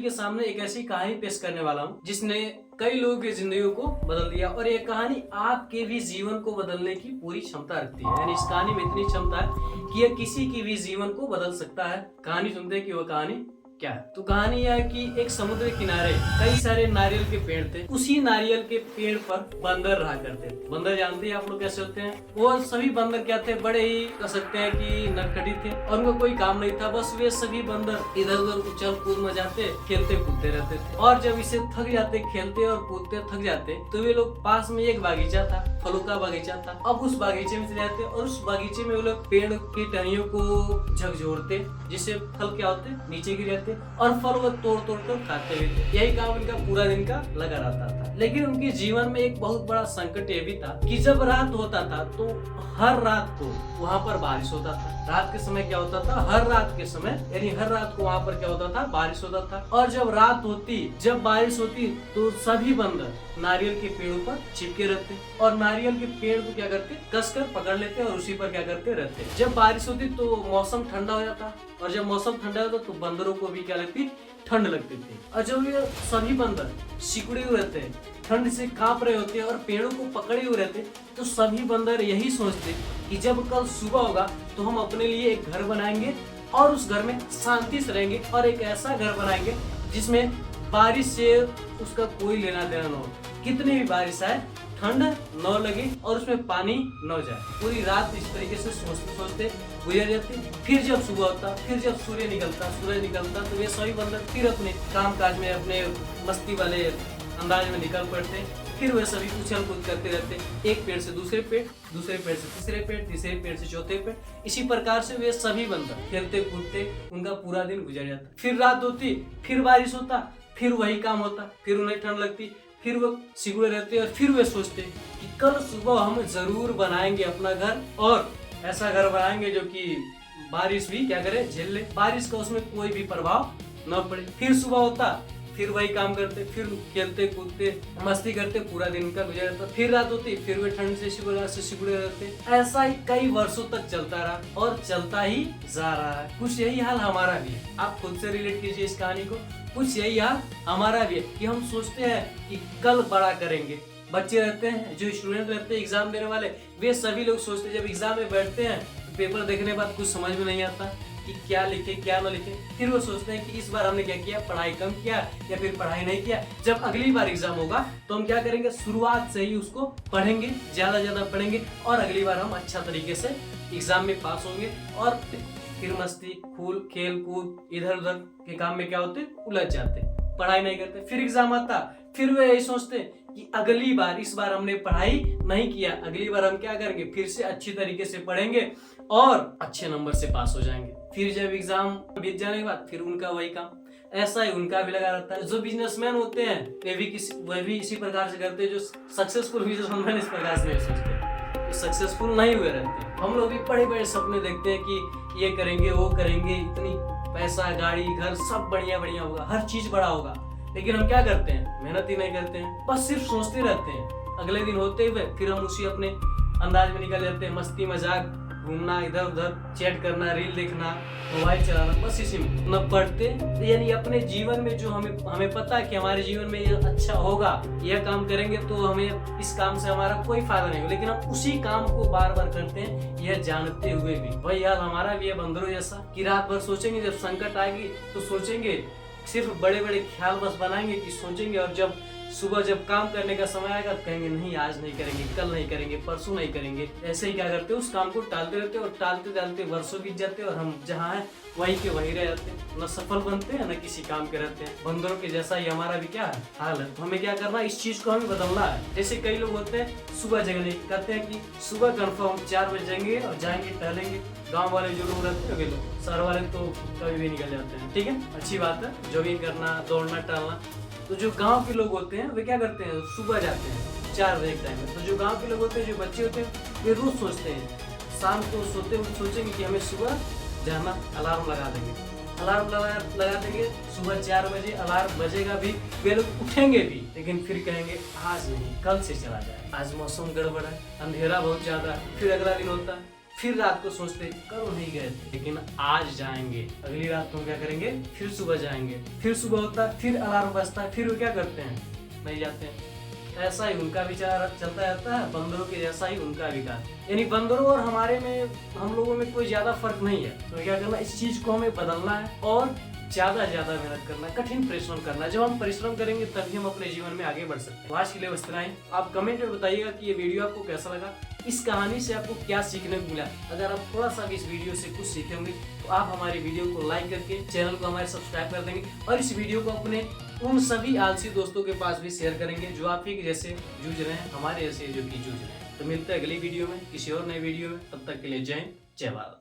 के सामने एक ऐसी कहानी पेश करने वाला हूँ जिसने कई लोगों की जिंदगी को बदल दिया और ये कहानी आपके भी जीवन को बदलने की पूरी क्षमता रखती है। यानी इस कहानी में इतनी क्षमता है कि यह किसी की भी जीवन को बदल सकता है। कहानी सुनते हैं कि वह कहानी क्या है। तो कहानी यह है कि एक समुद्र किनारे कई सारे नारियल के पेड़ थे। उसी नारियल के पेड़ पर बंदर रहा करते थे। बंदर जानते हैं आप लोग कैसे होते हैं। वो सभी बंदर क्या थे, बड़े ही कह सकते हैं कि नटखटी थे और उनको कोई काम नहीं था। बस वे सभी बंदर इधर उधर उछल कूद मचाते, खेलते कूदते रहते थे। और जब इसे थक जाते, खेलते और कूदते थक जाते, तो वे लोग पास में एक बागीचा था, फलों का बागीचा था। अब उस बागीचे में चले जाते और उस बागीचे में वो लोग पेड़ की टहनियों को झकझोरते, जिससे फल क्या होते नीचे गिर जाते और फल वो तोड़ तोड़ कर खाते हुए थे। यही काम इनका पूरा दिन का लगा रहता था। लेकिन उनके जीवन में एक बहुत बड़ा संकट ये भी था कि जब रात होता था तो हर रात को वहाँ पर बारिश होता था। रात के समय क्या होता था, हर रात के समय यानी हर रात को वहाँ पर क्या होता था, बारिश होता था। और जब रात होती, जब बारिश होती तो सभी बंदर नारियल के पेड़ों पर चिपके रहते और नारियल के पेड़ को क्या करते, कसकर पकड़ लेते और उसी पर क्या करते रहते। जब बारिश होती तो मौसम ठंडा हो जाता और जब मौसम ठंडा होता तो बंदरों को भी क्या लगती, ठंड लगती थी। और जब ये सभी बंदर सिकुड़े हुए रहते, ठंड से कांप रहे होते और पेड़ों को पकड़े हुए रहते, तो सभी बंदर यही सोचते कि जब कल सुबह होगा तो हम अपने लिए एक घर बनाएंगे और उस घर में शांति से रहेंगे और एक ऐसा घर बनाएंगे जिसमें बारिश से उसका कोई लेना देना न हो। कितनी भी बारिश आए, ठंड न लगे और उसमें पानी न जाए। पूरी रात इस तरीके से सोचते सोचते गुजर जाती। फिर जब सुबह होता, फिर जब सूर्य निकलता तो वे सभी बंदर फिर अपने काम काज में, अपने मस्ती वाले अंदाज में निकल पड़ते। फिर वे सभी उछल कूद करते रहते, एक पेड़ से दूसरे पेड़, दूसरे पेड़ से तीसरे पेड़, तीसरे पेड़ से चौथे पेड़। इसी प्रकार से वे सभी बंदर खेलते कूदते उनका पूरा दिन गुजर जाता। फिर रात होती, फिर बारिश होता, फिर वही काम होता, फिर उन्हें ठंड लगती, फिर वो सिकुड़े रहते और फिर वे सोचते कि कल सुबह हम जरूर बनाएंगे अपना घर और ऐसा घर बनाएंगे जो कि बारिश भी क्या करे, झेल ले, बारिश का उसमें कोई भी प्रभाव न पड़े। फिर सुबह होता, फिर वही काम करते, फिर खेलते कूदते मस्ती करते, पूरा दिन का गुजर जाता। फिर रात होती, फिर वे ठंड से सिकुड़े रहते। ऐसा ही कई वर्षों तक चलता रहा और चलता ही जा रहा है। कुछ यही हाल हमारा भी है। आप खुद से रिलेट कीजिए इस कहानी को। कुछ यही हाल हमारा भी है कि हम सोचते हैं कि कल बड़ा करेंगे। बच्चे रहते हैं, जो स्टूडेंट रहते हैं एग्जाम देने वाले, वे सभी लोग सोचते हैं जब एग्जाम में बैठते हैं तो पेपर देखने के बाद कुछ समझ में नहीं आता कि क्या लिखे क्या न लिखे। फिर वो सोचते हैं कि इस बार हमने क्या किया, पढ़ाई कम किया या फिर पढ़ाई नहीं किया। जब अगली बार एग्जाम होगा तो हम क्या करेंगे, शुरुआत से ही उसको पढ़ेंगे, ज्यादा पढ़ेंगे और अगली बार हम अच्छा तरीके से एग्जाम में पास होंगे। और फिर मस्ती, खेल कूद, इधर उधर के काम में क्या होते, उलझ जाते, पढ़ाई नहीं करते। फिर एग्जाम आता, फिर वे यही सोचते कि अगली बार, इस बार हमने पढ़ाई नहीं किया, अगली बार हम क्या करेंगे, फिर से अच्छी तरीके से पढ़ेंगे और अच्छे नंबर से पास हो जाएंगे। फिर जब एग्जाम बीत जाने के बाद फिर उनका वही काम। ऐसा ही उनका भी लगा रहता है। जो बिजनेसमैन होते हैं वे भी इसी प्रकार से करते हैं। जो सक्सेसफुल बिजनेसमैन इस प्रकार से नहीं सोचते, सक्सेसफुल नहीं हुए रहते। हम लोग भी बड़े बड़े सपने देखते हैं कि ये करेंगे, वो करेंगे, इतनी पैसा, गाड़ी, घर सब बढ़िया होगा, हर चीज बड़ा होगा। लेकिन हम क्या करते हैं, मेहनत ही नहीं करते हैं, बस सिर्फ सोचते रहते हैं। अगले दिन होते हुए फिर हम उसी अपने अंदाज में निकल जाते हैं, मस्ती मजाक, घूमना, इधर उधर चैट करना, रील देखना, मोबाइल चलाना, बस इसी में न पढ़ते। यानी अपने जीवन में जो हमें पता है कि हमारे जीवन में ये अच्छा होगा, यह काम करेंगे तो हमें इस काम से हमारा कोई फायदा नहीं हो, लेकिन हम उसी काम को बार बार करते हैं, यह जानते हुए भी। वही हाल हमारा भी है बंदरों जैसा कि रात भर सोचेंगे, जब संकट आएगी तो सोचेंगे, सिर्फ बड़े बड़े ख्याल बस बनाएंगे कि सोचेंगे, और जब सुबह जब काम करने का समय आएगा तो कहेंगे नहीं, आज नहीं करेंगे, कल नहीं करेंगे, परसों नहीं करेंगे। ऐसे ही क्या करते हैं, उस काम को टालते रहते और टालते वर्षों बीत जाते और हम जहाँ हैं वहीं के वहीं रह जाते हैं, न सफल बनते हैं न किसी काम के रहते हैं। बंदरों के जैसा ही हमारा भी क्या है हाल है। तो हमें क्या करना है, इस चीज को हमें बदलना है। जैसे कई लोग होते हैं सुबह जगने कहते हैं कि सुबह कन्फर्म 4 बजे जाएंगे और जाएंगे, टहलेंगे। गाँव वाले जो लोग रहते हैं वे लोग, शहर वाले तो कभी भी निकल जाते हैं। ठीक है, अच्छी बात है, जॉगिंग करना, दौड़ना, टहलना। तो जो गांव के लोग होते हैं वे क्या करते हैं, सुबह जाते हैं 4 बजे के टाइम में। तो जो गांव के लोग होते हैं, जो बच्चे होते हैं, वे रोज सोचते हैं, शाम को सोते हुए सोचेंगे कि हमें सुबह जाना, अलार्म लगा देंगे, अलार्म लगा देंगे। सुबह 4 बजे अलार्म बजेगा भी, वे लोग उठेंगे भी, लेकिन फिर कहेंगे आज नहीं, कल से चला जाए, आज मौसम गड़बड़ है, अंधेरा बहुत ज्यादा है। फिर अगला दिन होता है, फिर रात को सोचते कल नहीं गए थे लेकिन आज जाएंगे, अगली रात को क्या करेंगे, फिर सुबह जाएंगे, फिर सुबह होता है, फिर अलार्म बजता है, फिर वो क्या करते हैं, नहीं जाते हैं। ऐसा ही उनका विचार चलता रहता है, बंदरों के जैसा ही उनका विचार, यानी बंदरों और हमारे में, हम लोगों में कोई ज्यादा फर्क नहीं है। तो क्या करना, इस चीज को हमें बदलना है और ज्यादा मेहनत करना है, कठिन परिश्रम करना है। जब हम परिश्रम करेंगे तभी हम अपने जीवन में आगे बढ़ सकते हैं। तो आज के लिए बस इतना ही। आप कमेंट में बताइएगा कि ये वीडियो आपको कैसा लगा, इस कहानी से आपको क्या सीखने को मिला। अगर आप थोड़ा सा भी इस वीडियो से कुछ सीखे होंगे तो आप हमारे वीडियो को लाइक करके चैनल को हमारे सब्सक्राइब कर देंगे और इस वीडियो को अपने उन सभी आलसी दोस्तों के पास भी शेयर करेंगे जो आप ही जैसे जूझ रहे हैं, हमारे जैसे जो कि जूझ रहे हैं। तो मिलते हैं अगली वीडियो में किसी और नए वीडियो में, तब तक के लिए जय हिंद, जय भारत।